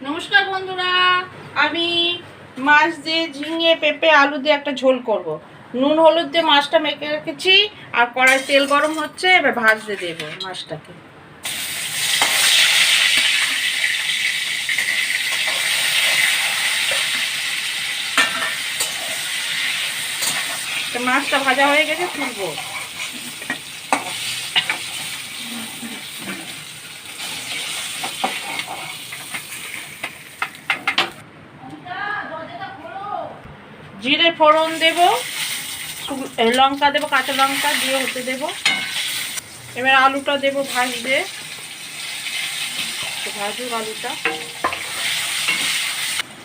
নমস্কার বন্ধুরা, আমি মাছ দিয়ে ঝিঙে পেঁপে আলু দিয়ে একটা ঝোল করব। নুন হলুদ দিয়ে মাছটা মেখে রেখেছি, আর কড়াই তেল গরম হচ্ছে, এবার ভাজতে দেব মাছটাকে। মাছটা ভাজা হয়ে গেছে, তুলবো। জিরে ফোড়ন দেব, লঙ্কা দেবো, কাঁচা লঙ্কা দিয়ে হতে দেব। এবার আলুটা দেবো ভাজতে, ভাজুক আলুটা।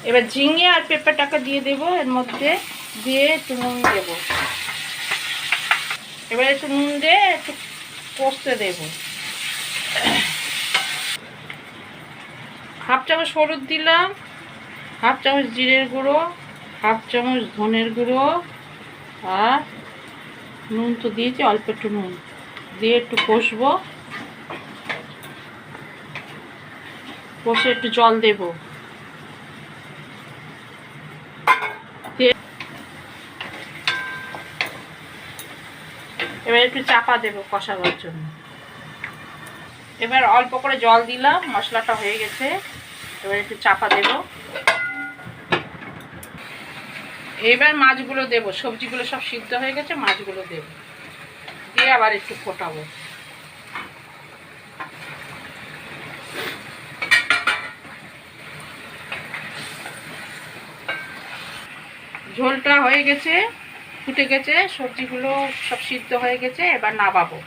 এবার ঝিঙে আর পেঁপেটাকে দিয়ে দেবো এর মধ্যে, দিয়ে একটু নুন দেবো। এবার একটু নুন দিয়ে একটু কষতে দেবো। হাফ চামচ হলুদ দিলাম, হাফ চামচ জিরের গুঁড়ো, হাফ চামচ ধনের গুঁড়ো, আর নুন তো দিয়েছি, অল্প একটু নুন দিয়ে একটু কষবো। কষে একটু জল দেব, এবার একটু চাপা দেব কষাবার জন্য। এবার অল্প করে জল দিলাম, মশলাটা হয়ে গেছে। এবার একটু চাপা দেব। এবার মাছগুলো দেব, সবজিগুলো সব সিদ্ধ হয়ে গেছে, মাছগুলো দেব, দিয়ে আবার একটু ফোটাবো। ঝোলটা হয়ে গেছে, ফুটে গেছে, সবজিগুলো সব সিদ্ধ হয়ে গেছে, এবার নামাবো।